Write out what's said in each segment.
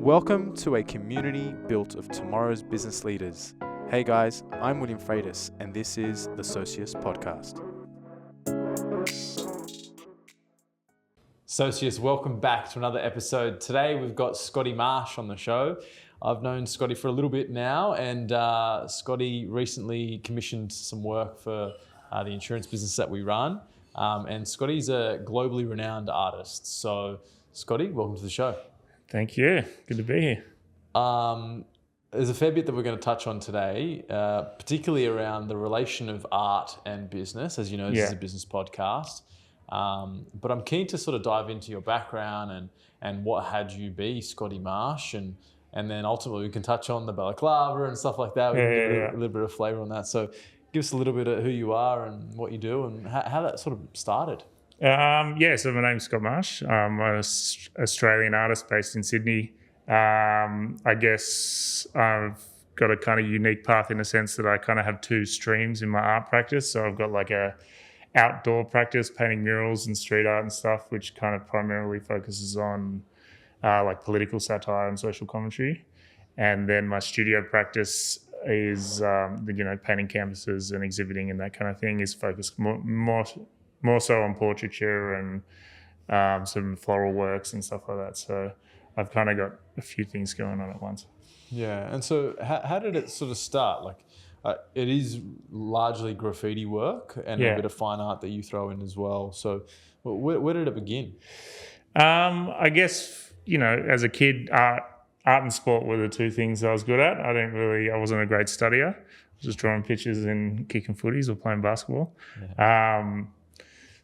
Welcome to a community built of tomorrow's business leaders. Hey guys, I'm William Freitas, and this is the Socius Podcast. Socius, welcome back to another episode. Today we've got Scottie Marsh on the show. I've known Scottie for a little bit now, and Scottie recently commissioned some work for the insurance business that we run. And Scottie's a globally renowned artist. So, Scottie, welcome to the show. Thank you. Good to be here. There's a fair bit that we're going to touch on today, particularly around the relation of art and business. As you know, this is a business podcast. But I'm keen to sort of dive into your background and what had you be Scottie Marsh, and then ultimately we can touch on the balaclava and stuff like that. We can get a little bit of flavour on that. So give us a little bit of who you are and what you do and how that sort of started. So my name's Scott Marsh. I'm an Australian artist based in Sydney. I guess I've got a kind of unique path in the sense that I kind of have two streams in my art practice. So I've got like a outdoor practice, painting murals and street art and stuff, which kind of primarily focuses on like political satire and social commentary. And then my studio practice is, painting canvases and exhibiting and that kind of thing is focused more so on portraiture and some floral works and stuff like that. So I've kind of got a few things going on at once. Yeah, and so how did it sort of start? Like, it is largely graffiti work and a bit of fine art that you throw in as well. So where did it begin? I guess, as a kid, art and sport were the two things I was good at. I wasn't a great studier. I was just drawing pictures and kicking footies or playing basketball. Yeah.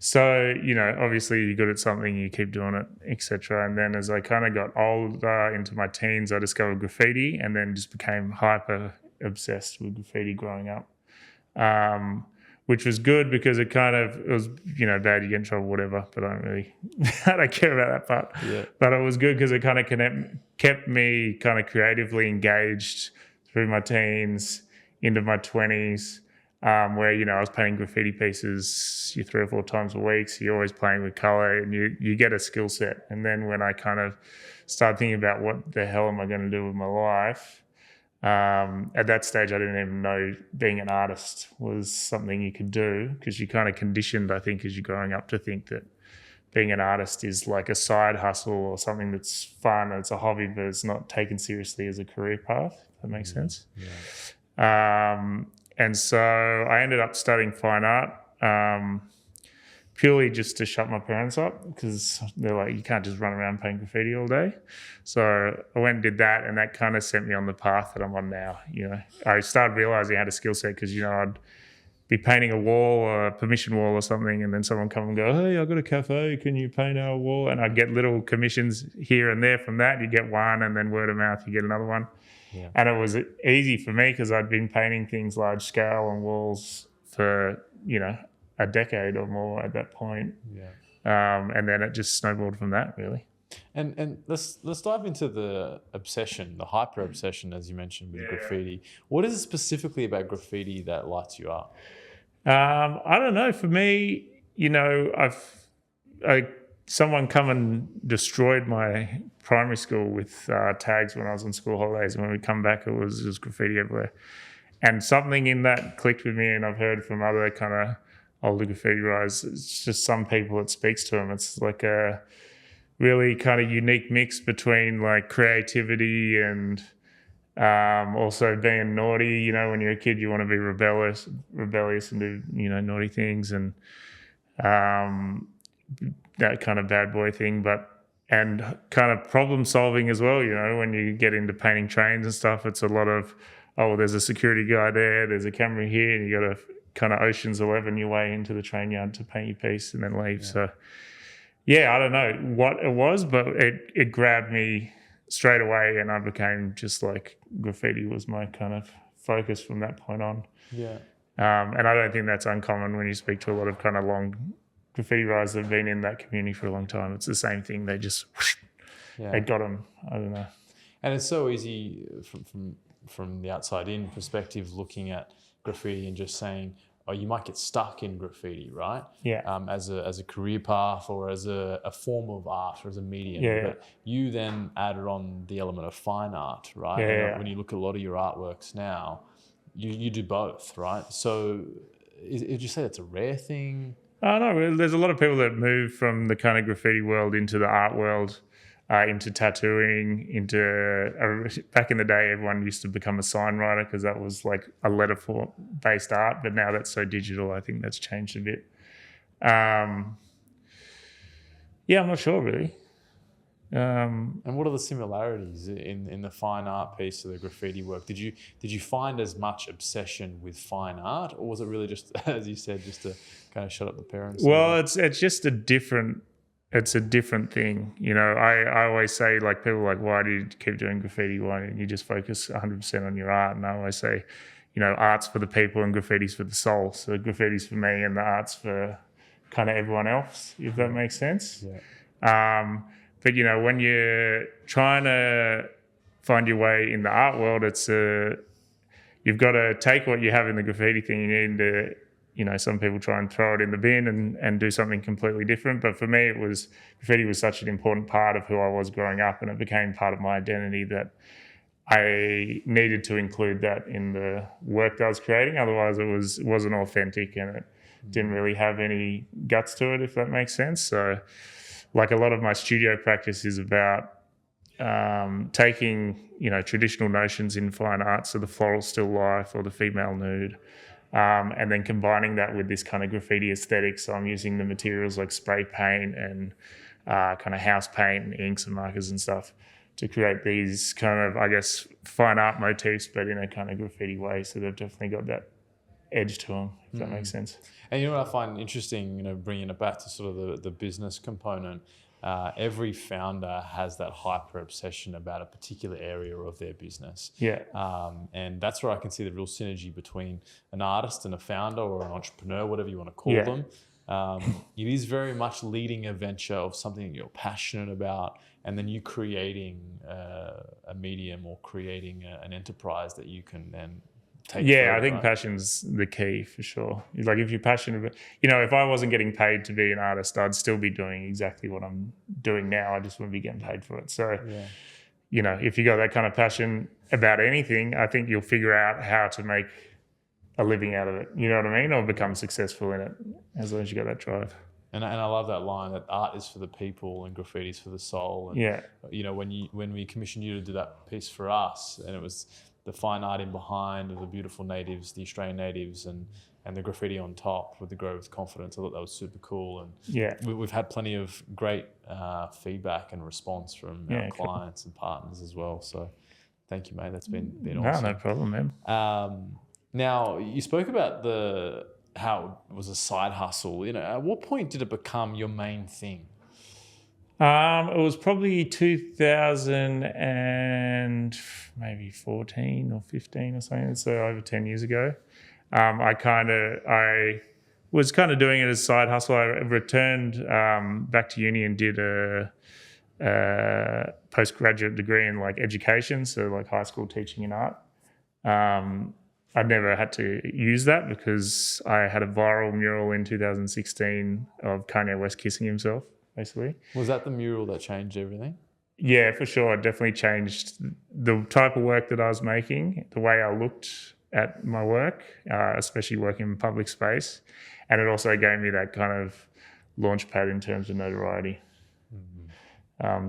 So, obviously you're good at something, you keep doing it, etc. And then as I kind of got older into my teens, I discovered graffiti and then just became hyper obsessed with graffiti growing up, which was good because it was, bad, you get in trouble, whatever, but I don't care about that part. Yeah. But it was good because it kind of kept me kind of creatively engaged through my teens into my 20s. Where, I was painting graffiti pieces 3 or 4 times a week. So you're always playing with color and you get a skill set. And then when I kind of started thinking about what the hell am I going to do with my life, at that stage, I didn't even know being an artist was something you could do because you're kind of conditioned, I think, as you're growing up to think that being an artist is like a side hustle or something that's fun. It's a hobby, but it's not taken seriously as a career path, if that makes sense. Yeah. And so I ended up studying fine art purely just to shut my parents up because they're like, you can't just run around painting graffiti all day. So I went and did that, and that kind of sent me on the path that I'm on now. I started realizing I had a skill set because, I'd be painting a wall or a permission wall or something, and then someone come and go, hey, I've got a cafe, can you paint our wall? And I'd get little commissions here and there from that. You get one, and then word of mouth, you get another one. Yeah. And it was easy for me because I'd been painting things large scale on walls for, a decade or more at that point. Yeah. And then it just snowballed from that, really. And let's dive into the obsession, the hyper obsession, as you mentioned, with graffiti. What is it specifically about graffiti that lights you up? I don't know. For me, someone come and destroyed my primary school with tags when I was on school holidays. And when we come back, it was just graffiti everywhere. And something in that clicked with me, and I've heard from other kind of older graffiti writers, it's just some people it speaks to them. It's like a really kind of unique mix between like creativity and also being naughty. When you're a kid, you want to be rebellious and do, naughty things and that kind of bad boy thing, and kind of problem solving as well. When you get into painting trains and stuff, it's a lot of, there's a security guy there, there's a camera here, and you got to kind of Ocean's 11 your way into the train yard to paint your piece and then leave. Yeah. So, I don't know what it was, but it grabbed me straight away, and I became just like graffiti was my kind of focus from that point on. Yeah. And I don't think that's uncommon when you speak to a lot of kind of long graffiti writers that have been in that community for a long time. It's the same thing. They just, it got them. I don't know. And it's so easy from the outside in perspective, looking at graffiti and just saying, or you might get stuck in graffiti, right? Yeah. As a career path or as a form of art or as a medium. Yeah. But you then added on the element of fine art, right? Yeah. And when you look at a lot of your artworks now, you do both, right? So would you say that's a rare thing? Oh, no, there's a lot of people that move from the kind of graffiti world into the art world, into tattooing, back in the day, everyone used to become a sign writer because that was like a letter-based art, but now that's so digital, I think that's changed a bit. I'm not sure really. And what are the similarities in the fine art piece of the graffiti work? Did you find as much obsession with fine art, or was it really just, as you said, just to kind of shut up the parents? Well, it's just a different thing. You know, I always say, like, people are like, why do you keep doing graffiti? Why don't you just focus 100% on your art? And I always say, you know, art's for the people and graffiti's for the soul. So graffiti's for me and the art's for kind of everyone else, if that makes sense. Yeah. But, you know, when you're trying to find your way in the art world, you've got to take what you have in the graffiti thing. You need to, you know, some people try and throw it in the bin and do something completely different. But for me, graffiti was such an important part of who I was growing up, and it became part of my identity that I needed to include that in the work that I was creating. Otherwise, it wasn't authentic and it didn't really have any guts to it, if that makes sense. So, like, a lot of my studio practice is about taking, you know, traditional notions in fine art, so the floral still life or the female nude, and then combining that with this kind of graffiti aesthetic. So I'm using the materials like spray paint and kind of house paint and inks and markers and stuff to create these kind of, I guess, fine art motifs, but in a kind of graffiti way. So they've definitely got that edge to them, if that makes sense. And you know what I find interesting, you know, bringing it back to sort of the business component, every founder has that hyper obsession about a particular area of their business. Yeah. And that's where I can see the real synergy between an artist and a founder or an entrepreneur, whatever you want to call them. It is very much leading a venture of something that you're passionate about, and then you creating a medium or creating an enterprise that you can then take Yeah, further, I think right? passion's the key for sure. Like, if you're passionate about, you know, if I wasn't getting paid to be an artist, I'd still be doing exactly what I'm doing now. I just wouldn't be getting paid for it. So, you know, if you got that kind of passion about anything, I think you'll figure out how to make a living out of it. You know what I mean? Or become successful in it, as long as you got that drive. And I love that line that art is for the people and graffiti is for the soul. And, you know, when we commissioned you to do that piece for us, and it was the fine art in behind of the beautiful natives, the Australian natives, and the graffiti on top with the Grow with Confidence. I thought that was super cool. And we've had plenty of great feedback and response from our clients and partners as well. So thank you, mate. That's been awesome. No problem, man. Now, you spoke about how it was a side hustle. You know, at what point did it become your main thing? It was probably 2000 and maybe 14 or 15 or something, so over 10 years ago. I was kind of doing it as a side hustle. I returned back to uni and did a postgraduate degree in like education, so like high school teaching in art. I'd never had to use that because I had a viral mural in 2016 of Kanye West kissing himself, basically. Was that the mural that changed everything? Yeah, for sure. It definitely changed the type of work that I was making, the way I looked at my work, especially working in public space. And it also gave me that kind of launch pad in terms of notoriety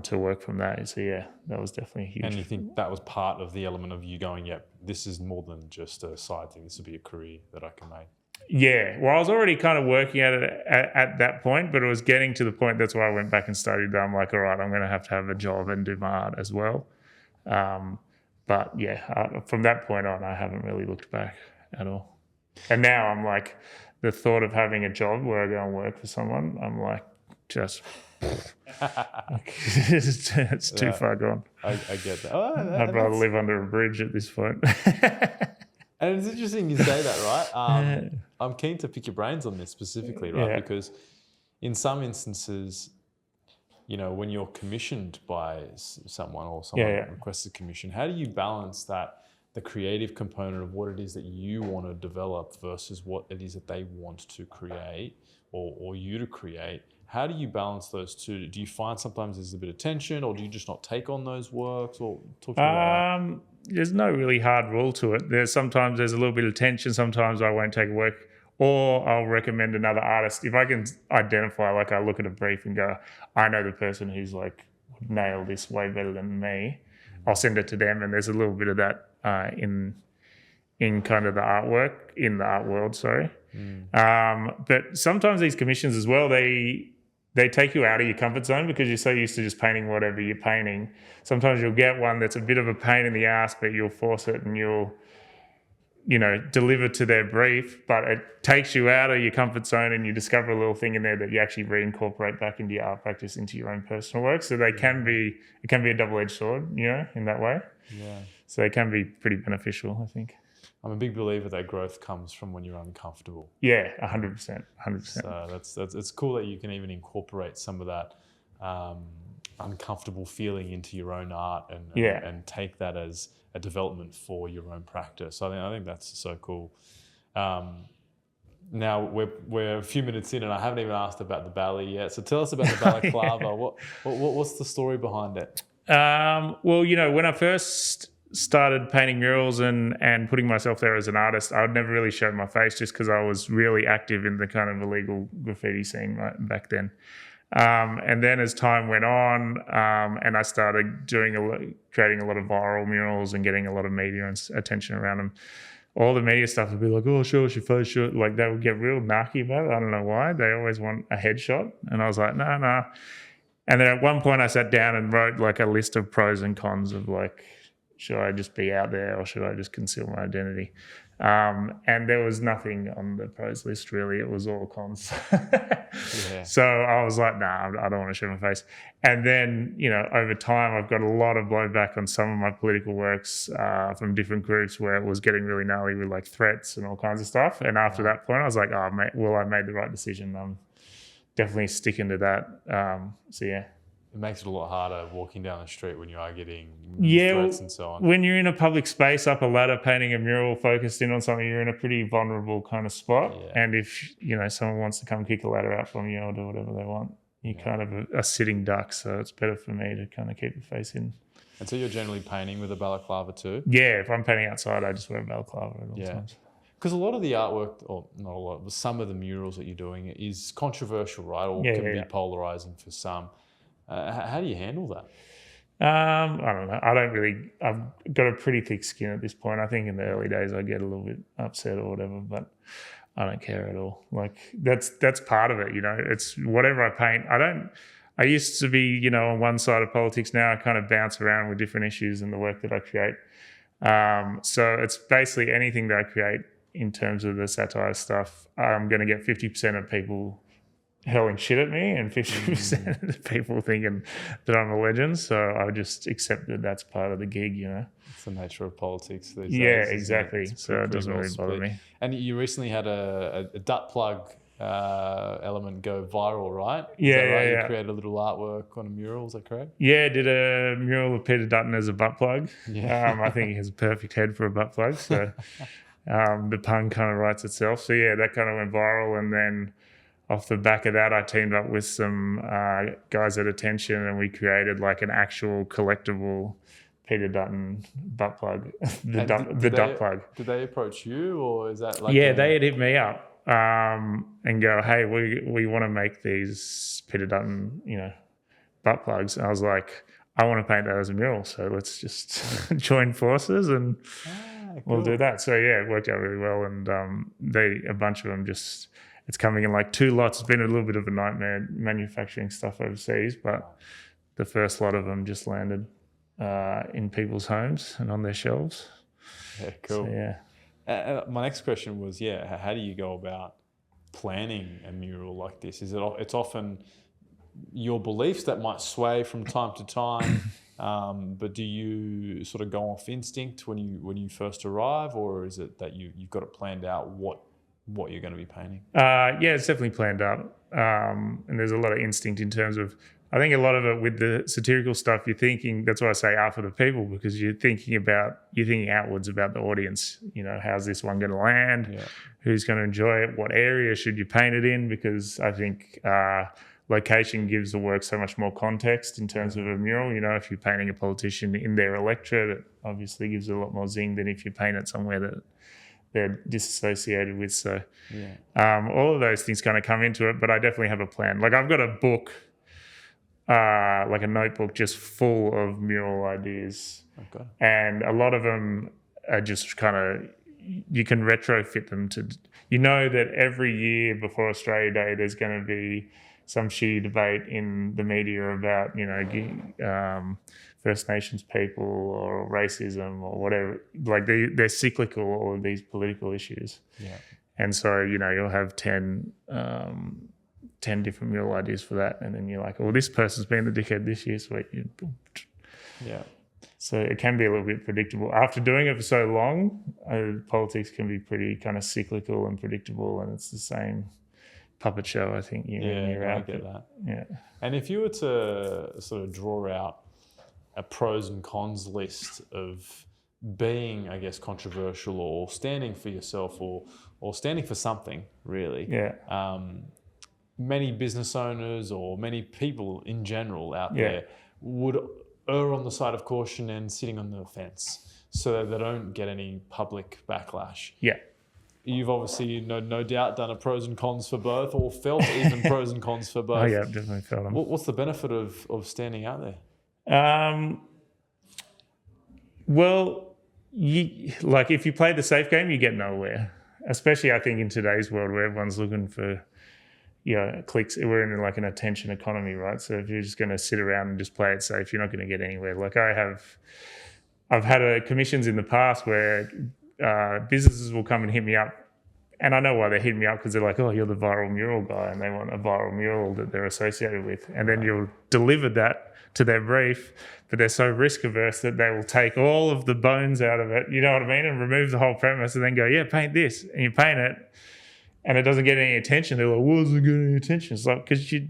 to work from that. So yeah, that was definitely huge. And you think that was part of the element of you going, yep, this is more than just a side thing. This will be a career that I can make. Yeah, well, I was already kind of working at it at that point, but it was getting to the point, that's why I went back and studied that. I'm like, all right, I'm going to have a job and do my art as well. But yeah, from that point on, I haven't really looked back at all. And now I'm like, the thought of having a job where I go and work for someone, I'm like, just, it's too far gone. I get that. I'd rather live under a bridge at this point. And it's interesting you say that, right? I'm keen to pick your brains on this specifically, right? Yeah. Because in some instances, you know, when you're commissioned by someone or someone requests a commission, how do you balance that the creative component of what it is that you want to develop versus what it is that they want to create or you to create. How do you balance those two? Do you find sometimes there's a bit of tension, or do you just not take on those works? Or talk to me about that. There's no really hard rule to it. Sometimes there's a little bit of tension. Sometimes I won't take a work, or I'll recommend another artist. If I can identify, like I look at a brief and go, I know the person who's like nailed this way better than me, I'll send it to them. And there's a little bit of that in kind of the artwork, in the art world, sorry. But sometimes these commissions as well, they take you out of your comfort zone because you're so used to just painting whatever you're painting. Sometimes you'll get one that's a bit of a pain in the ass, but you'll force it and you'll, deliver to their brief, but it takes you out of your comfort zone and you discover a little thing in there that you actually reincorporate back into your art practice, into your own personal work. So it can be a double-edged sword, in that way. Yeah. So they can be pretty beneficial, I think. I'm a big believer that growth comes from when you're uncomfortable. Yeah, 100%. So that's it's cool that you can even incorporate some of that uncomfortable feeling into your own art and take that as a development for your own practice. I think that's so cool. Now we're a few minutes in, and I haven't even asked about the ballet yet. So tell us about the balaclava. What's the story behind it? Well, when I first started painting murals and putting myself there as an artist, I would never really show my face just because I was really active in the kind of illegal graffiti scene back then. And then as time went on, and I started creating a lot of viral murals and getting a lot of media and attention around them, all the media stuff would be like, oh, show us your face, show it. Like they would get real narky about it. I don't know why. They always want a headshot. And I was like, no. And then at one point I sat down and wrote like a list of pros and cons of like, should I just be out there or should I just conceal my identity? And there was nothing on the pros list really. It was all cons. So I was like, nah, I don't want to show my face. And then, over time, I've got a lot of blowback on some of my political works from different groups where it was getting really gnarly with like threats and all kinds of stuff. And after that point, I was like, oh, mate, well, I made the right decision. I'm definitely sticking to that. So yeah. It makes it a lot harder walking down the street when you are getting threats and so on. When you're in a public space, up a ladder, painting a mural, focused in on something, you're in a pretty vulnerable kind of spot. Yeah. And if, someone wants to come kick a ladder out from you or do whatever they want, you're kind of a sitting duck. So it's better for me to kind of keep the face in. And so you're generally painting with a balaclava too? Yeah, if I'm painting outside, I just wear a balaclava at all times. Because a lot of the artwork, or not a lot, but some of the murals that you're doing is controversial, right? Or can be polarizing for some. How do you handle that? I don't know. I've got a pretty thick skin at this point. I think in the early days I'd get a little bit upset or whatever, but I don't care at all. Like that's part of it, It's whatever I paint. I used to be, on one side of politics. Now I kind of bounce around with different issues in the work that I create. So it's basically anything that I create in terms of the satire stuff. I'm going to get 50% of people hurling shit at me and 50% of the people thinking that I'm a legend. So I just accept that that's part of the gig, It's the nature of politics these days. Yeah, exactly. So it doesn't really bother me. And you recently had a dutt plug element go viral, right? Yeah, right? yeah. You created a little artwork on a mural, is that correct? Yeah, did a mural of Peter Dutton as a butt plug. Yeah. I think he has a perfect head for a butt plug. So the pun kind of writes itself. So yeah, that kind of went viral. And then off the back of that, I teamed up with some guys at Attention and we created like an actual collectible Peter Dutton butt plug, the dutt plug. Did they approach you or is that like... Yeah, they had hit me up and go, hey, we want to make these Peter Dutton, butt plugs. And I was like, I want to paint that as a mural. So let's just join forces and we'll do that. So yeah, it worked out really well. And a bunch of them just... It's coming in like 2 lots. It's been a little bit of a nightmare manufacturing stuff overseas, but the first lot of them just landed in people's homes and on their shelves. Yeah, cool. So, yeah. My next question was, how do you go about planning a mural like this? It's often your beliefs that might sway from time to time, but do you sort of go off instinct when you first arrive, or is it that you've got it planned out what what you're going to be painting? Yeah, it's definitely planned out. And there's a lot of instinct in terms of, I think a lot of it with the satirical stuff, you're thinking, that's why I say art for the people, because you're thinking outwards about the audience. You know, how's this one going to land? Yeah. Who's going to enjoy it? What area should you paint it in? Because I think location gives the work so much more context in terms of a mural. You know, if you're painting a politician in their electorate, it obviously gives it a lot more zing than if you paint it somewhere that they're disassociated with. So all of those things kind of come into it, but I definitely have a plan. Like I've got a book, like a notebook just full of mural ideas. Okay. And a lot of them are just kind of, you can retrofit them to, you know, that every year before Australia Day, there's going to be some shitty debate in the media about, you know, First Nations people or racism or whatever. Like they're cyclical, all of these political issues. Yeah. And so, you know, you'll have 10 different mural ideas for that. And then you're like, oh, this person's been the dickhead this year. So yeah. So it can be a little bit predictable. After doing it for so long, politics can be pretty kind of cyclical and predictable, and it's the same puppet show, I think, year in, year out. I get that. Yeah. And if you were to sort of draw out a pros and cons list of being, I guess, controversial or standing for yourself or standing for something, really. Yeah. Many business owners or many people in general out there would err on the side of caution and sitting on the fence so that they don't get any public backlash. Yeah. You've obviously, no doubt, done a pros and cons for both, or felt even pros and cons for both. Oh, yeah, I've definitely felt them. What's the benefit of standing out there? Well, if you play the safe game, you get nowhere. Especially, I think, in today's world where everyone's looking for, you know, clicks. We're in like an attention economy, right? So if you're just going to sit around and just play it safe, you're not going to get anywhere. Like I've had commissions in the past where businesses will come and hit me up, and I know why they hit me up, because they're like, oh, you're the viral mural guy, and they want a viral mural that they're associated with, and then you'll deliver that to their brief, but they're so risk averse that they will take all of the bones out of it, you know what I mean, and remove the whole premise, and then go, yeah, paint this, and you paint it, and it doesn't get any attention. They're like, why doesn't it get any attention? It's like, because you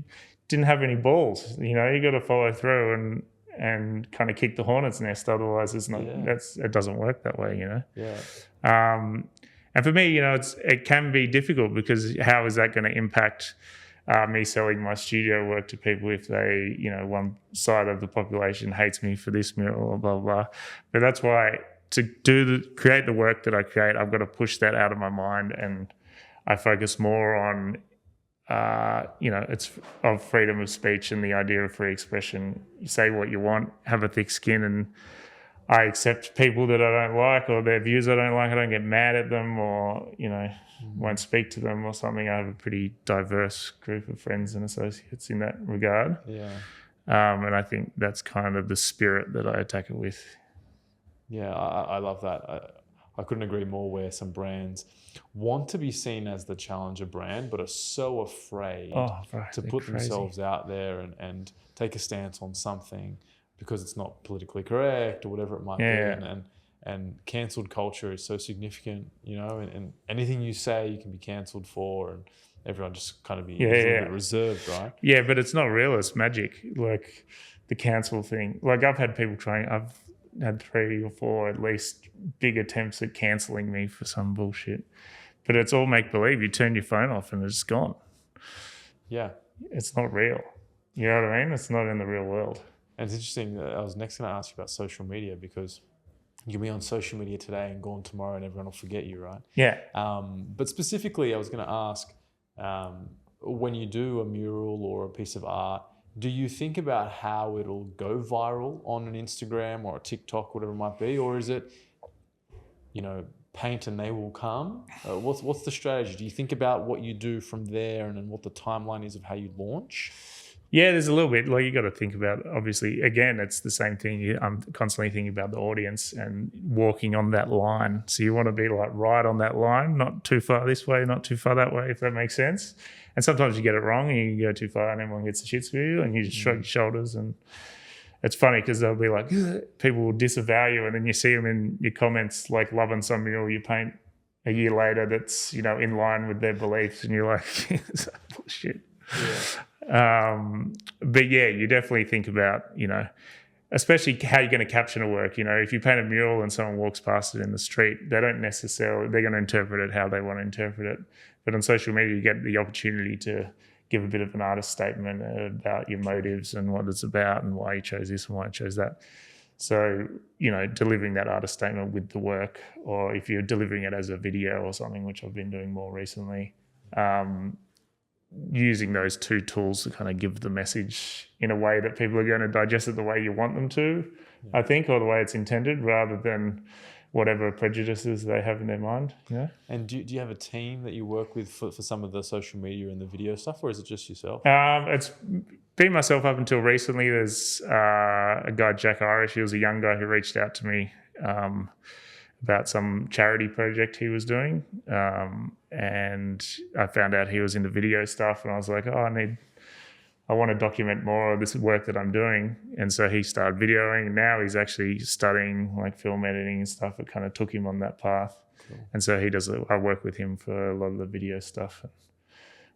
didn't have any balls, you know, you got to follow through and kind of kick the hornet's nest. Otherwise, it's not. It doesn't work that way, you know. Yeah. And for me, you know, it can be difficult, because how is that going to impact me selling my studio work to people if they, you know, one side of the population hates me for this mural or blah blah. But that's why to create the work that I create, I've got to push that out of my mind, and I focus more on. You know, it's of freedom of speech and the idea of free expression. You say what you want, have a thick skin, and I accept people that I don't like or their views I don't like. I don't get mad at them or, you know, won't speak to them or something. I have a pretty diverse group of friends and associates in that regard. Yeah. And I think that's kind of the spirit that I attack it with. Yeah, I love that. I couldn't agree more, where some brands want to be seen as the challenger brand but are so afraid to put themselves out there and take a stance on something because it's not politically correct or whatever it might be. And cancelled culture is so significant, you know, and anything you say you can be cancelled for, and everyone just kind of be a little bit reserved, right? Yeah, but it's not real, it's magic. Like the cancel thing. Like I've had people I've had 3 or 4 at least big attempts at cancelling me for some bullshit. But it's all make-believe. You turn your phone off and it's gone. Yeah. It's not real. You know what I mean? It's not in the real world. And it's interesting. I was next going to ask you about social media, because you can be on social media today and gone tomorrow and everyone will forget you, right? Yeah. But specifically, I was going to ask, when you do a mural or a piece of art, do you think about how it'll go viral on an Instagram or a TikTok, whatever it might be? Or is it, you know, paint and they will come? What's the strategy? Do you think about what you do from there and then what the timeline is of how you launch? Yeah, there's a little bit. Like you got to think about, obviously, again, it's the same thing. I'm constantly thinking about the audience and walking on that line. So you want to be like right on that line, not too far this way, not too far that way, if that makes sense. And sometimes you get it wrong and you go too far and everyone gets the shits for you and you just shrug your shoulders. And it's funny because they'll be like, people will disavow you, and then you see them in your comments like loving some mural you paint a year later that's, in line with their beliefs, and you're like, is that bullshit? But yeah, you definitely think about, especially how you're going to caption a work. If you paint a mural and someone walks past it in the street, they're going to interpret it how they want to interpret it. But on social media, you get the opportunity to give a bit of an artist statement about your motives and what it's about and why you chose this and why you chose that. So, delivering that artist statement with the work, or if you're delivering it as a video or something, which I've been doing more recently, using those two tools to kind of give the message in a way that people are going to digest it the way you want them to, I think, or the way it's intended, rather than whatever prejudices they have in their mind. And do you have a team that you work with for some of the social media and the video stuff, or is it just yourself? It's been myself up until recently. There's a guy, Jack Irish. He was a young guy who reached out to me about some charity project he was doing. And I found out he was into video stuff, and I was like, I want to document more of this work that I'm doing. And so he started videoing, and now he's actually studying like film editing and stuff. It kind of took him on that path. Cool. And so I work with him for a lot of the video stuff,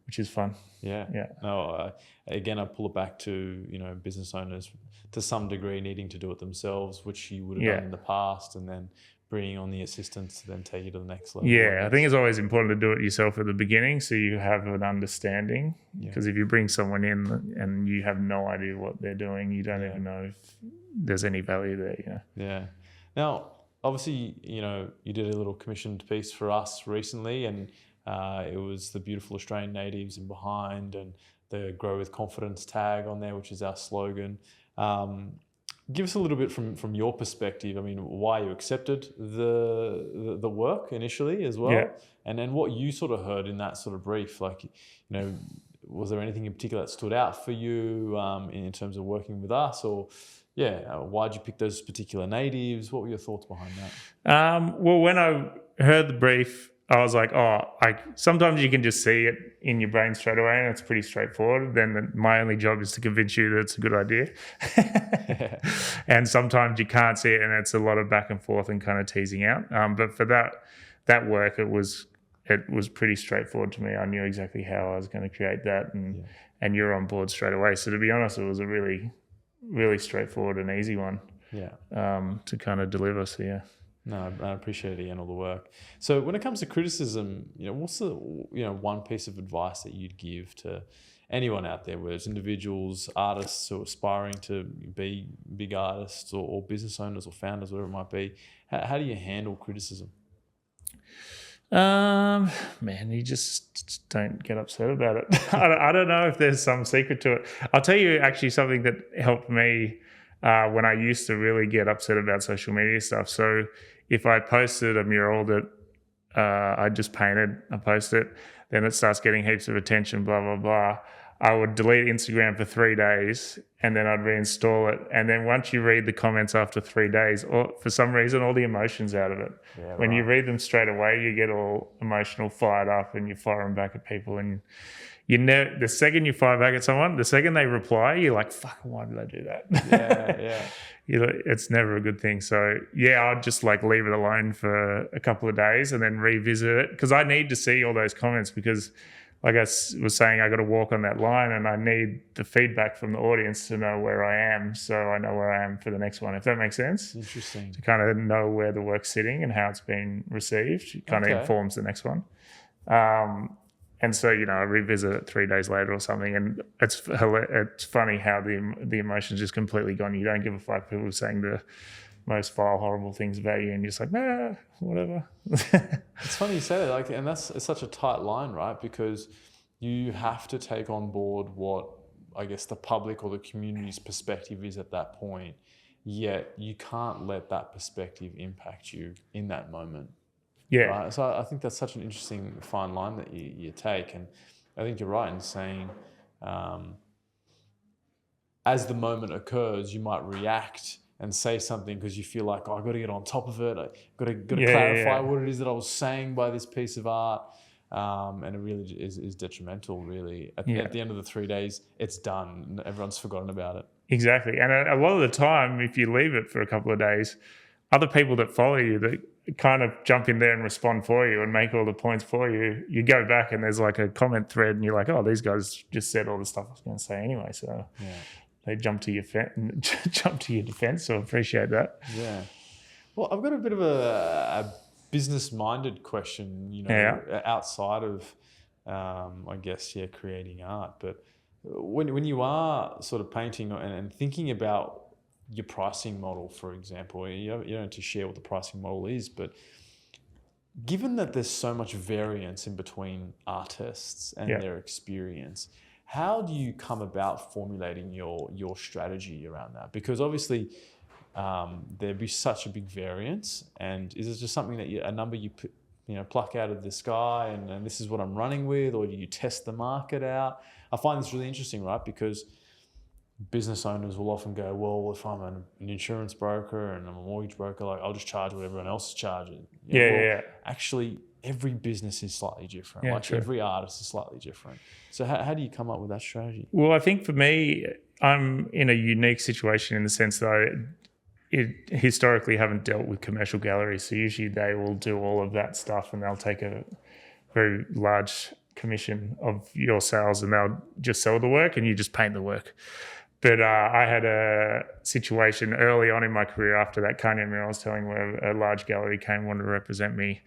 which is fun. Yeah. No, again, I pull it back to, business owners to some degree needing to do it themselves, which you would have done in the past, and then bringing on the assistants to then take you to the next level. Yeah, I think it's always important to do it yourself at the beginning so you have an understanding. Because if you bring someone in and you have no idea what they're doing, you don't even know if there's any value there. Yeah. Now, obviously, you did a little commissioned piece for us recently, and it was the beautiful Australian natives in behind, and the Grow with Confidence tag on there, which is our slogan. Give us a little bit from your perspective. I mean, why you accepted the work initially as well, and then what you sort of heard in that sort of brief. Like, was there anything in particular that stood out for you in terms of working with us, or why'd you pick those particular natives? What were your thoughts behind that? Well, when I heard the brief, I was like, sometimes you can just see it in your brain straight away, and it's pretty straightforward. Then my only job is to convince you that it's a good idea. And sometimes you can't see it, and it's a lot of back and forth and kind of teasing out. But for that work, it was pretty straightforward to me. I knew exactly how I was going to create that, and you're on board straight away. So to be honest, it was a really, really straightforward and easy one to kind of deliver. So yeah. No, I appreciate it, again, all the work. So when it comes to criticism, what's the one piece of advice that you'd give to anyone out there, whether it's individuals, artists, or aspiring to be big artists, or business owners or founders, whatever it might be? How do you handle criticism? Man, you just don't get upset about it. I don't know if there's some secret to it. I'll tell you actually something that helped me when I used to really get upset about social media stuff. So if I posted a mural that I just painted, I post it, then it starts getting heaps of attention, blah, blah, blah. I would delete Instagram for 3 days, and then I'd reinstall it. And then once you read the comments after 3 days, or for some reason, all the emotions out of it. Yeah, when you read them straight away, you get all emotional, fired up, and you're firing back at people. And the second you fire back at someone, the second they reply, you're like, fuck, why did I do that? Yeah. It's never a good thing. So I'd just leave it alone for a couple of days and then revisit it, because I need to see all those comments, because like I was saying, I got to walk on that line, and I need the feedback from the audience to know where I am, so I know where I am for the next one, if that makes sense. Interesting. To kind of know where the work's sitting and how it's been received. It kind of informs the next one. And so, I revisit it 3 days later or something, and it's funny how the emotion's just completely gone. You don't give a fuck. People saying the most vile, horrible things about you, and you're just like, nah, whatever. It's funny you say that, and it's such a tight line, right? Because you have to take on board what, I guess, the public or the community's perspective is at that point, yet you can't let that perspective impact you in that moment. Yeah. Right? So I think that's such an interesting fine line that you take. And I think you're right in saying as the moment occurs, you might react and say something because you feel like, I've got to get on top of it. I've got to clarify what it is that I was saying by this piece of art. And it really is detrimental, really. At the end of the 3 days, it's done. Everyone's forgotten about it. Exactly. And a lot of the time, if you leave it for a couple of days, other people that follow you that kind of jump in there and respond for you and make all the points for you, you go back and there's like a comment thread and you're like, oh, these guys just said all the stuff I was going to say anyway. So they jump to your defense. So I appreciate that. Yeah. Well, I've got a bit of a business-minded question, outside of, I guess, creating art. But when you are sort of painting and thinking about your pricing model, for example, you don't have to share what the pricing model is, but given that there's so much variance in between artists and their experience, how do you come about formulating your strategy around that? Because obviously there'd be such a big variance, and is it just something that a number you pluck out of the sky and this is what I'm running with, or do you test the market out? I find this really interesting, right? Because business owners will often go, well, if I'm an insurance broker and I'm a mortgage broker, like I'll just charge what everyone else is charging. Actually, every business is slightly different. Every artist is slightly different. So how do you come up with that strategy? Well, I think for me, I'm in a unique situation in the sense that I historically haven't dealt with commercial galleries. So usually they will do all of that stuff and they'll take a very large commission of your sales and they'll just sell the work and you just paint the work. But I had a situation early on in my career after that Kanye murals telling where a large gallery wanted to represent me,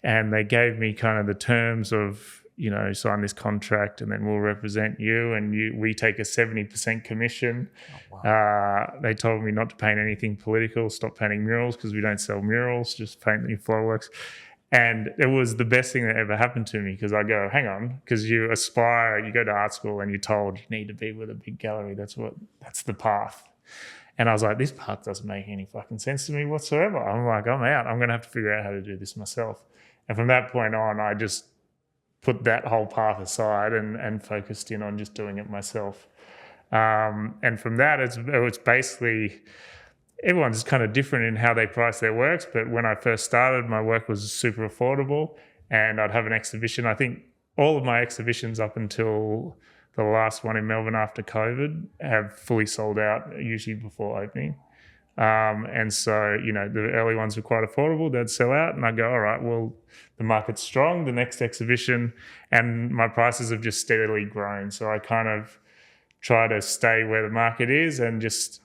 and they gave me kind of the terms of, sign this contract and then we'll represent you and we take a 70% commission. Oh, wow. They told me not to paint anything political, stop painting murals because we don't sell murals, just paint your flow works. And it was the best thing that ever happened to me because I go, hang on, because you go to art school and you're told you need to be with a big gallery. That's the path. And I was like, this path doesn't make any fucking sense to me whatsoever. I'm like, I'm out. I'm going to have to figure out how to do this myself. And from that point on, I just put that whole path aside and focused in on just doing it myself. And from that, it's basically... everyone's kind of different in how they price their works, but when I first started, my work was super affordable and I'd have an exhibition. I think all of my exhibitions up until the last one in Melbourne after COVID have fully sold out, usually before opening. And so, the early ones were quite affordable. They'd sell out and I'd go, all right, well, the market's strong, the next exhibition, and my prices have just steadily grown. So I kind of try to stay where the market is and just...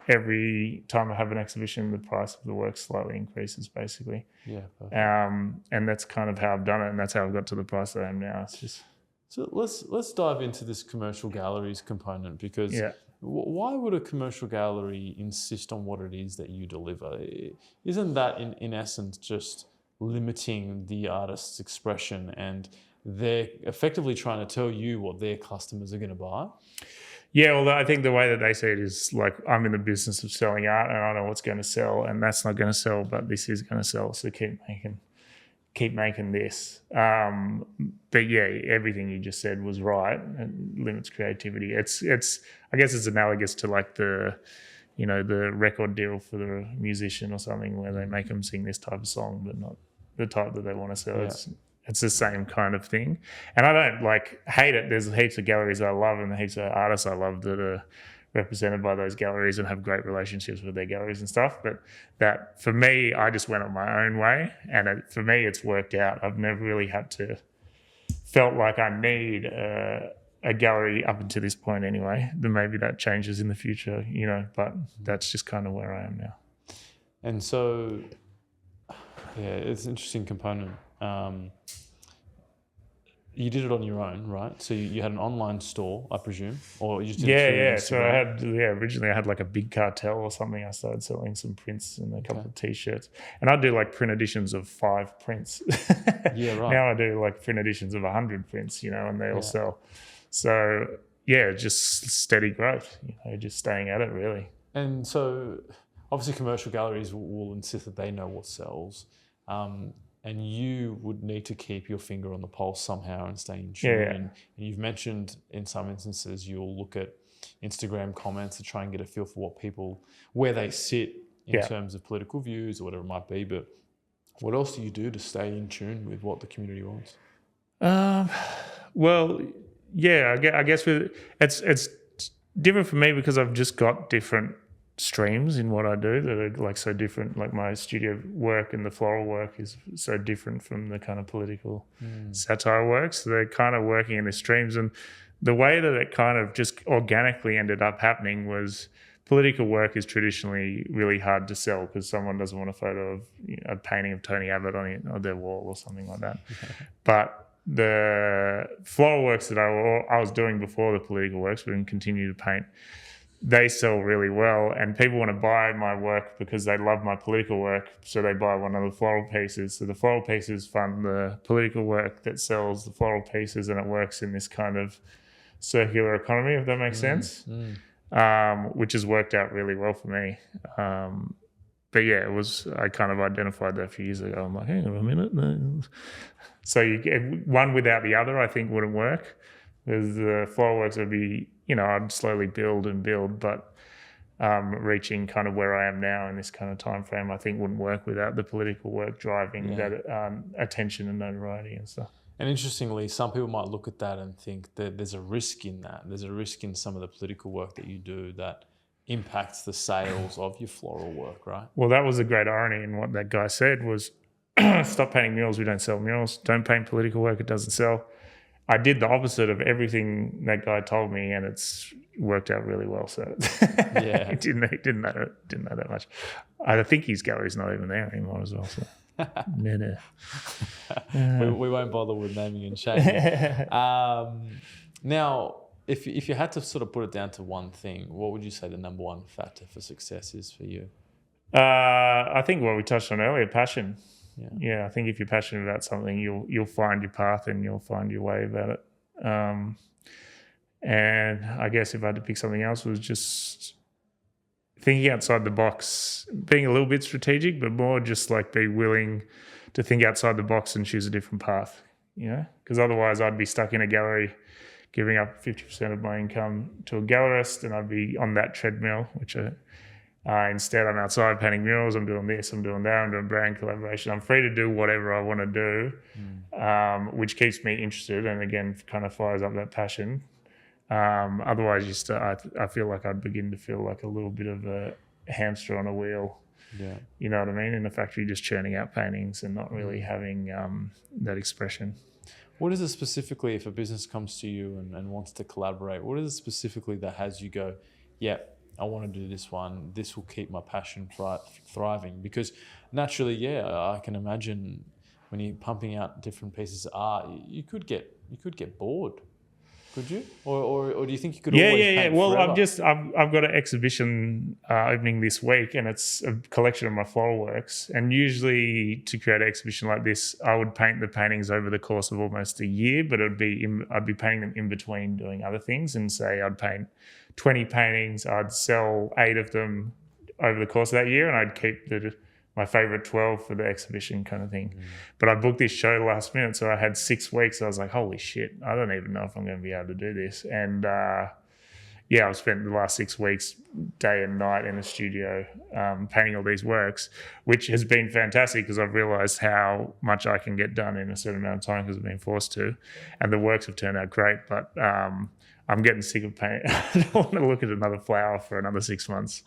every time I have an exhibition, the price of the work slightly increases, basically. Yeah. And that's kind of how I've done it, and that's how I've got to the price that I am now. It's just... So let's dive into this commercial galleries component, because why would a commercial gallery insist on what it is that you deliver? Isn't that in essence just limiting the artist's expression, and they're effectively trying to tell you what their customers are going to buy? Yeah, well, I think the way that they see it is like, I'm in the business of selling art and I know what's going to sell, and that's not going to sell, but this is going to sell. So keep making this. But yeah, everything you just said was right. It limits creativity. It's I guess it's analogous to like the record deal for the musician or something where they make them sing this type of song, but not the type that they want to sell. Yeah. It's the same kind of thing. And I don't hate it. There's heaps of galleries I love and heaps of artists I love that are represented by those galleries and have great relationships with their galleries and stuff. But that, for me, I just went on my own way. And for me, it's worked out. I've never really felt like I need a gallery up until this point anyway. Then maybe that changes in the future, but that's just kind of where I am now. And so, it's an interesting component. You did it on your own, right? So you had an online store, I presume, or you just did it through Instagram? So originally I had like a big cartel or something. I started selling some prints and a couple of t-shirts, and I do like print editions of 5 prints. Yeah, right. Now I do like print editions of 100 prints, and they all sell. So just steady growth, just staying at it really. And so obviously commercial galleries will insist that they know what sells. And you would need to keep your finger on the pulse somehow and stay in tune. Yeah. And you've mentioned in some instances you'll look at Instagram comments to try and get a feel for where they sit in terms of political views or whatever it might be. But what else do you do to stay in tune with what the community wants? Well, I guess it's different for me because I've just got different streams in what I do that are like so different. Like my studio work and the floral work is so different from the kind of political satire work. So they're kind of working in the streams. And the way that it kind of just organically ended up happening was political work is traditionally really hard to sell because someone doesn't want a photo of a painting of Tony Abbott on their wall or something like that. But the floral works that I was doing before the political works, we can continue to paint, they sell really well, and people want to buy my work because they love my political work, so they buy one of the floral pieces. So the floral pieces fund the political work that sells the floral pieces, and it works in this kind of circular economy, if that makes sense, which has worked out really well for me. But yeah, I kind of identified that a few years ago. I'm like, hang on a minute. So you get one without the other, I think wouldn't work. Because the floral works would be, I'd slowly build and build, but reaching kind of where I am now in this kind of time frame, I think wouldn't work without the political work driving that attention and notoriety and stuff. And interestingly, some people might look at that and think that there's a risk in that. There's a risk in some of the political work that you do that impacts the sales of your floral work, right? Well, that was a great irony in what that guy said was, stop painting murals, we don't sell murals. Don't paint political work, it doesn't sell. I did the opposite of everything that guy told me, and it's worked out really well. So it didn't matter that much. I think his gallery's not even there anymore as well. So no. We won't bother with naming and shaming. Now, if you had to sort of put it down to one thing, what would you say the number one factor for success is for you? I think what we touched on earlier, passion. Yeah, I think if you're passionate about something, you'll find your path and you'll find your way about it. And I guess if I had to pick something else, was just thinking outside the box, being a little bit strategic, but more just like be willing to think outside the box and choose a different path. Because otherwise I'd be stuck in a gallery, giving up 50% of my income to a gallerist, and I'd be on that treadmill, which instead, I'm outside painting murals, I'm doing this, I'm doing that, I'm doing brand collaboration. I'm free to do whatever I want to do, which keeps me interested and, again, kind of fires up that passion. Otherwise, I feel like I'd begin to feel like a little bit of a hamster on a wheel. Yeah. You know what I mean? In the factory, just churning out paintings and not really having that expression. What is it specifically, if a business comes to you and wants to collaborate, what is it specifically that has you go, I want to do this one. This will keep my passion thriving? Because naturally, I can imagine when you're pumping out different pieces of art, you could get bored. Could you? Or do you think you could always paint Well, forever? I've got an exhibition opening this week, and it's a collection of my floral works. And usually, to create an exhibition like this, I would paint the paintings over the course of almost a year, but I'd be painting them in between doing other things. And say I'd paint 20 paintings, I'd sell 8 of them over the course of that year, and I'd keep my favourite 12 for the exhibition kind of thing. But I booked this show last minute, so I had 6 weeks. I was like, holy shit, I don't even know if I'm going to be able to do this. And I've spent the last 6 weeks day and night in the studio painting all these works, which has been fantastic because I've realised how much I can get done in a certain amount of time because I've been forced to. And the works have turned out great, but I'm getting sick of painting. I don't want to look at another flower for another 6 months.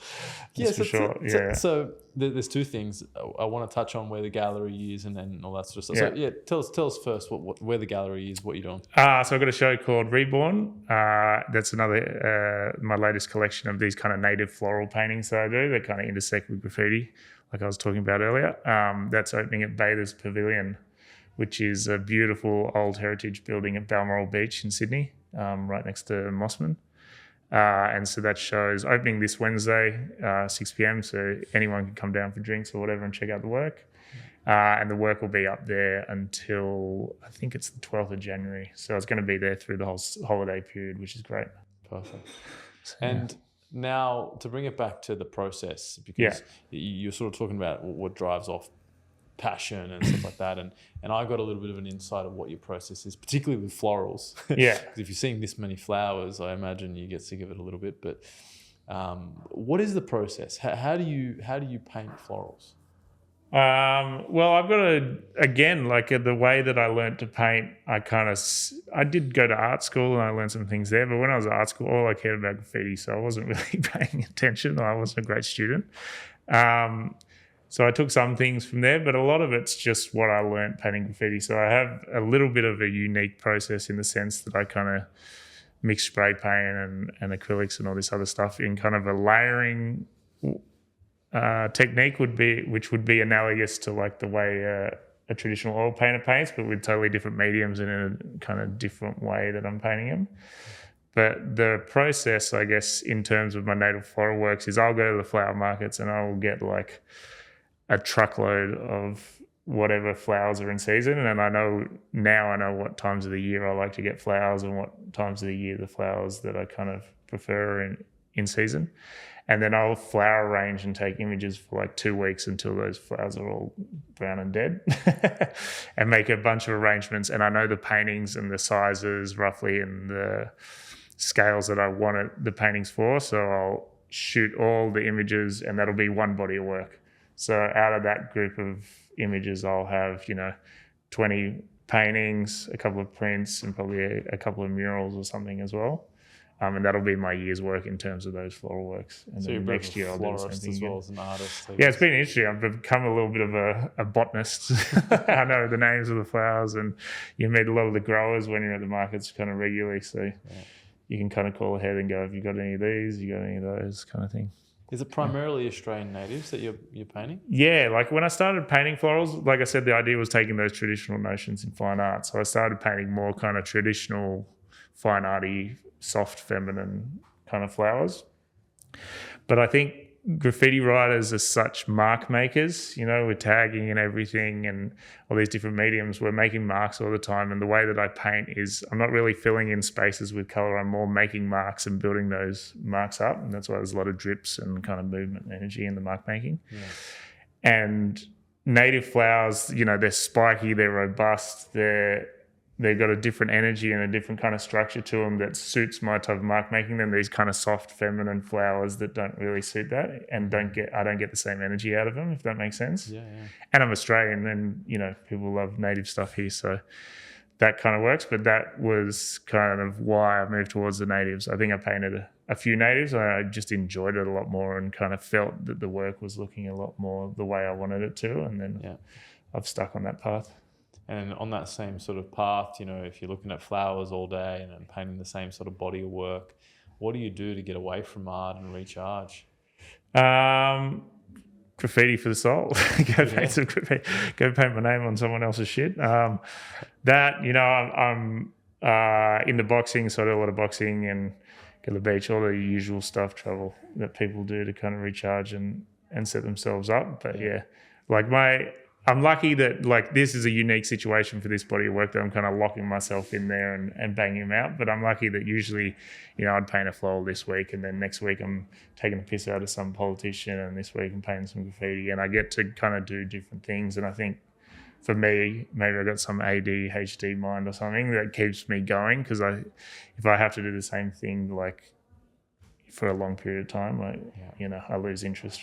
So there's two things. I want to touch on where the gallery is and all that sort of stuff. So tell us first where the gallery is, what you're doing. So I've got a show called Reborn. That's another my latest collection of these kind of native floral paintings that I do. They kind of intersect with graffiti, like I was talking about earlier. That's opening at Bathers Pavilion, which is a beautiful old heritage building at Balmoral Beach in Sydney. Right next to Mossman. And so that show's opening this Wednesday, 6 p.m, so anyone can come down for drinks or whatever and check out the work. And the work will be up there until, I think it's the 12th of January. So it's going to be there through the whole holiday period, which is great. Perfect. And now to bring it back to the process, because you're sort of talking about what drives off passion and stuff like that, and I got a little bit of an insight of what your process is, particularly with florals. Yeah. Because if you're seeing this many flowers, I imagine you get sick of it a little bit. But what is the process? How do you paint florals? Well, I've got the way that I learned to paint, I did go to art school and I learned some things there, but when I was at art school, all I cared about graffiti, so I wasn't really paying attention. I wasn't a great student. So I took some things from there, but a lot of it's just what I learned painting graffiti. So I have a little bit of a unique process in the sense that I kind of mix spray paint and acrylics and all this other stuff in kind of a layering technique which would be analogous to like the way a traditional oil painter paints, but with totally different mediums and in a kind of different way that I'm painting them. But the process, I guess, in terms of my native floral works is I'll go to the flower markets and I'll get like a truckload of whatever flowers are in season. And I know what times of the year I like to get flowers and what times of the year the flowers that I kind of prefer in season. And then I'll flower arrange and take images for like 2 weeks until those flowers are all brown and dead and make a bunch of arrangements. And I know the paintings and the sizes roughly and the scales that I want the paintings for. So I'll shoot all the images and that'll be one body of work. So out of that group of images, I'll have, 20 paintings, a couple of prints and probably a couple of murals or something as well. And that'll be my year's work in terms of those floral works. And so then next year I'll do the same thing as well again. as an artist. Yeah, it's been interesting. I've become a little bit of a botanist. I know the names of the flowers, and you meet a lot of the growers when you're at the markets kind of regularly. So you can kind of call ahead and go, have you got any of these? You got any of those kind of thing. Is it primarily Australian natives that you're painting? Yeah, like when I started painting florals, like I said, the idea was taking those traditional notions in fine art. So I started painting more kind of traditional, fine arty, soft, feminine kind of flowers. But I think graffiti writers are such mark makers, with tagging and everything and all these different mediums. We're making marks all the time. And the way that I paint is I'm not really filling in spaces with color. I'm more making marks and building those marks up. And that's why there's a lot of drips and kind of movement and energy in the mark making. Yeah. And native flowers, they're spiky, they're robust, they've got a different energy and a different kind of structure to them that suits my type of mark making than these kind of soft feminine flowers that don't really suit that and I don't get the same energy out of them, if that makes sense. Yeah. And I'm Australian and, people love native stuff here. So that kind of works. But that was kind of why I moved towards the natives. I think I painted a few natives and I just enjoyed it a lot more and kind of felt that the work was looking a lot more the way I wanted it to. And then I've stuck on that path. And on that same sort of path, if you're looking at flowers all day and painting the same sort of body of work, what do you do to get away from art and recharge? Graffiti for the soul. Paint some graffiti. Go paint my name on someone else's shit. I'm into boxing, so I do a lot of boxing and go to the beach, all the usual stuff, travel that people do to kind of recharge and set themselves up. But I'm lucky that this is a unique situation for this body of work that I'm kind of locking myself in there and banging them out. But I'm lucky that usually, I'd paint a floral this week and then next week I'm taking a piss out of some politician and this week I'm painting some graffiti and I get to kind of do different things. And I think for me, maybe I've got some ADHD mind or something that keeps me going because if I have to do the same thing for a long period of time, I lose interest.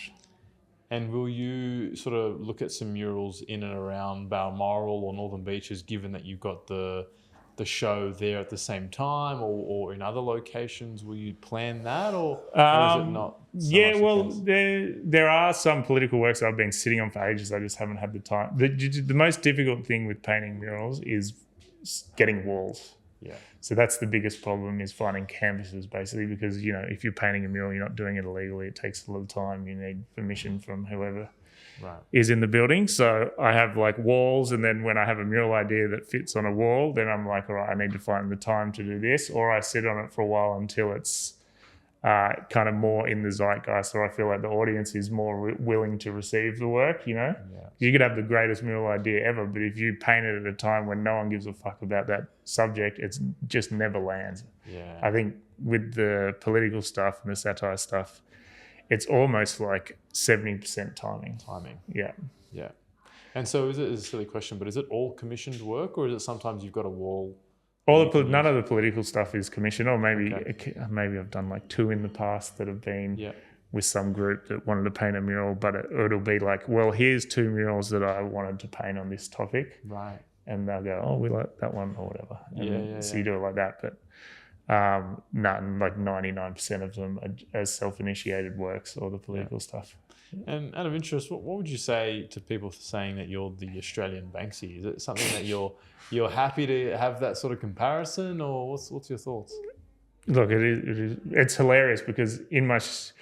And will you sort of look at some murals in and around Balmoral or Northern Beaches, given that you've got the show there at the same time, or in other locations? Will you plan that, or is it not? There are some political works that I've been sitting on for ages. I just haven't had the time. The most difficult thing with painting murals is getting walls. Yeah. So that's the biggest problem, is finding canvases, basically, because, if you're painting a mural, you're not doing it illegally. It takes a little time. You need permission from whoever is in the building. So I have walls, and then when I have a mural idea that fits on a wall, then I'm like, all right, I need to find the time to do this, or I sit on it for a while until it's kind of more in the zeitgeist, or I feel like the audience is more willing to receive the work, Yeah. You could have the greatest mural idea ever, but if you paint it at a time when no one gives a fuck about that subject, it's just never lands. Yeah. I think with the political stuff and the satire stuff, it's almost like 70% timing. Yeah. Yeah. And so it's a silly question, but is it all commissioned work, or is it sometimes you've got a wall? None of the political stuff is commissioned, or maybe I've done 2 in the past that have been with some group that wanted to paint a mural, but it'll be like, well, here's 2 murals that I wanted to paint on this topic. Right. And they'll go, oh, we like that one or whatever. And so you do it like that. But like 99% of them are as self-initiated works or the political stuff. And out of interest, what would you say to people saying that you're the Australian Banksy? Is it something that you're happy to have that sort of comparison, or what's your thoughts? Look, it's hilarious because there's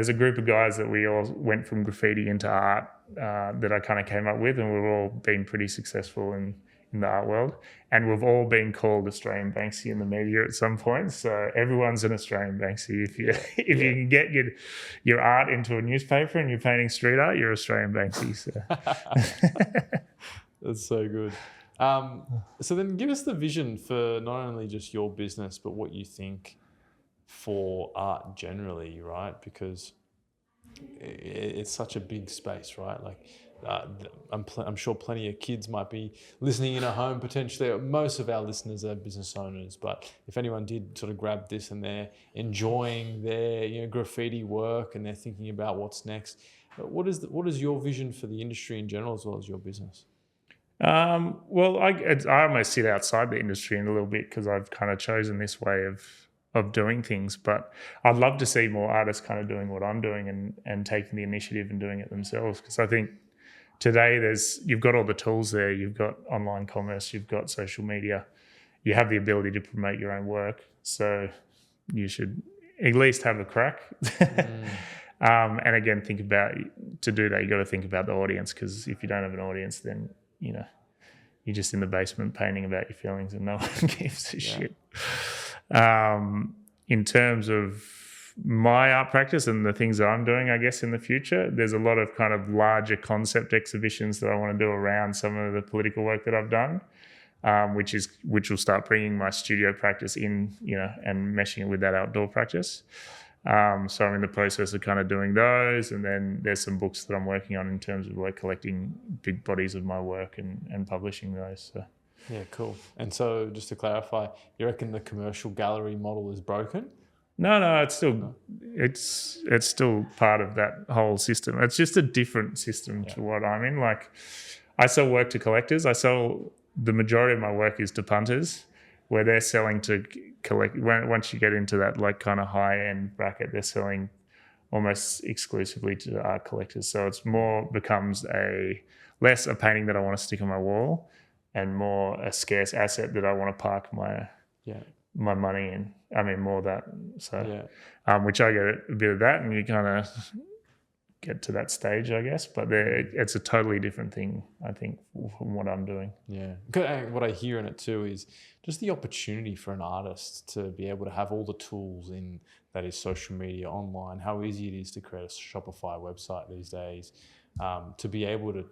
a group of guys that we all went from graffiti into art that I kind of came up with, and we've all been pretty successful in the art world, and we've all been called Australian Banksy in the media at some point. So everyone's an Australian Banksy. If you can get your art into a newspaper and you're painting street art, you're Australian Banksy. So. That's so good. So then give us the vision for not only just your business, but what you think for art generally, right? Because it's such a big space, right? Like I'm sure plenty of kids might be listening in at home potentially. Most of our listeners are business owners, but if anyone did sort of grab this and they're enjoying their graffiti work and they're thinking about what's next, what is your vision for the industry in general as well as your business? Well, I almost sit outside the industry in a little bit because I've kind of chosen this way of doing things, but I'd love to see more artists kind of doing what I'm doing and taking the initiative and doing it themselves, because I think today you've got all the tools there. You've got online commerce, you've got social media, you have the ability to promote your own work, so you should at least have a crack. And again, to do that, you got to think about the audience, because if you don't have an audience, then you're just in the basement painting about your feelings and no one gives a shit. In terms of my art practice and the things that I'm doing, I guess, in the future, there's a lot of kind of larger concept exhibitions that I want to do around some of the political work that I've done, which will start bringing my studio practice in, and meshing it with that outdoor practice. So I'm in the process of kind of doing those, and then there's some books that I'm working on in terms of like collecting big bodies of my work and publishing those. So. Yeah, cool. And so just to clarify, you reckon the commercial gallery model is broken? No, it's still part of that whole system. It's just a different system to what I'm in. Like, I sell work to collectors. The majority of my work is to punters, where they're selling to collect. Once you get into that like kind of high end bracket, they're selling almost exclusively to art collectors. So it's becomes less a painting that I want to stick on my wall, and more a scarce asset that I want to park my money in. I mean, more that. So, which I get a bit of that, and you kind of get to that stage, I guess. But it's a totally different thing, I think, from what I'm doing. Yeah. What I hear in it too is just the opportunity for an artist to be able to have all the tools in that is social media, online, how easy it is to create a Shopify website these days, to be able to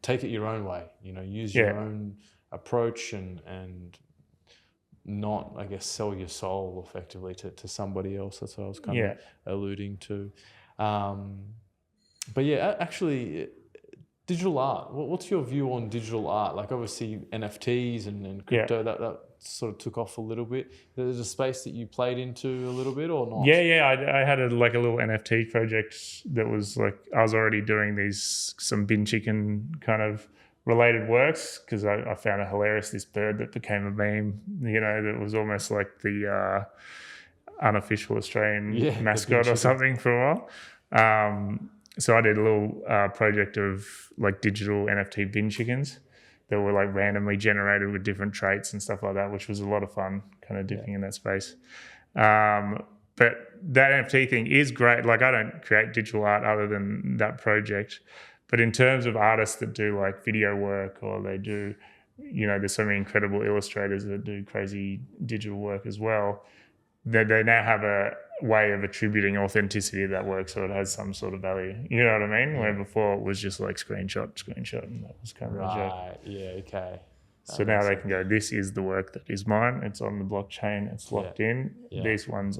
take it your own way, use your own approach and not, I guess, sell your soul effectively to somebody else. That's what I was kind of alluding to. But yeah, actually, digital art. What's your view on digital art? Like, obviously NFTs and crypto, that sort of took off a little bit. There's a space that you played into a little bit, or not? Yeah. I had a little NFT project that was like, I was already doing some bin chicken kind of related works, because I found it hilarious, this bird that became a meme, that was almost like the unofficial Australian mascot or something for a while. So I did a little project of like digital NFT bin chickens that were like randomly generated with different traits and stuff like that, which was a lot of fun, kind of dipping in that space. But that NFT thing is great. Like, I don't create digital art other than that project. But in terms of artists that do like video work, or they do, there's so many incredible illustrators that do crazy digital work as well, they now have a way of attributing authenticity to that work, so it has some sort of value. You know what I mean? Where before it was just like screenshot, and that was kind of a joke. Right, yeah, okay. So now they can go, this is the work that is mine. It's on the blockchain. It's locked in. Yeah. These ones,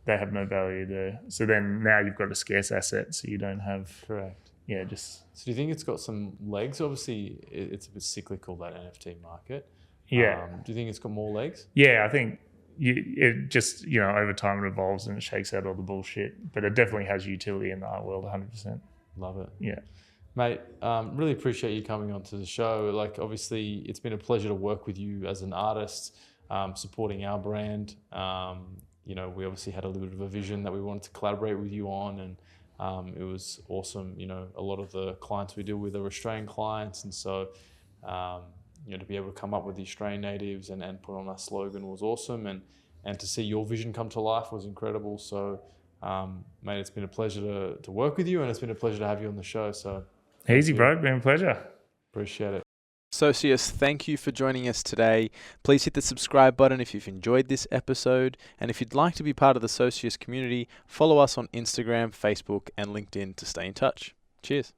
they have no value there. So then now you've got a scarce asset, so you don't have... Correct. Yeah, just... So do you think it's got some legs? Obviously, it's a bit cyclical, that NFT market. Yeah. Do you think it's got more legs? Yeah, I think it just, over time it evolves and it shakes out all the bullshit. But it definitely has utility in the art world, 100%. Love it. Yeah. Mate, really appreciate you coming onto the show. Like, obviously, it's been a pleasure to work with you as an artist, supporting our brand. We obviously had a little bit of a vision that we wanted to collaborate with you on, and it was awesome. A lot of the clients we deal with are Australian clients, and so to be able to come up with the Australian natives and put on that slogan was awesome, and to see your vision come to life was incredible. So, mate, it's been a pleasure to work with you, and it's been a pleasure to have you on the show. So. Easy, bro. Been a pleasure. Appreciate it. Socius, thank you for joining us today. Please hit the subscribe button if you've enjoyed this episode. And if you'd like to be part of the Socius community, follow us on Instagram, Facebook, and LinkedIn to stay in touch. Cheers.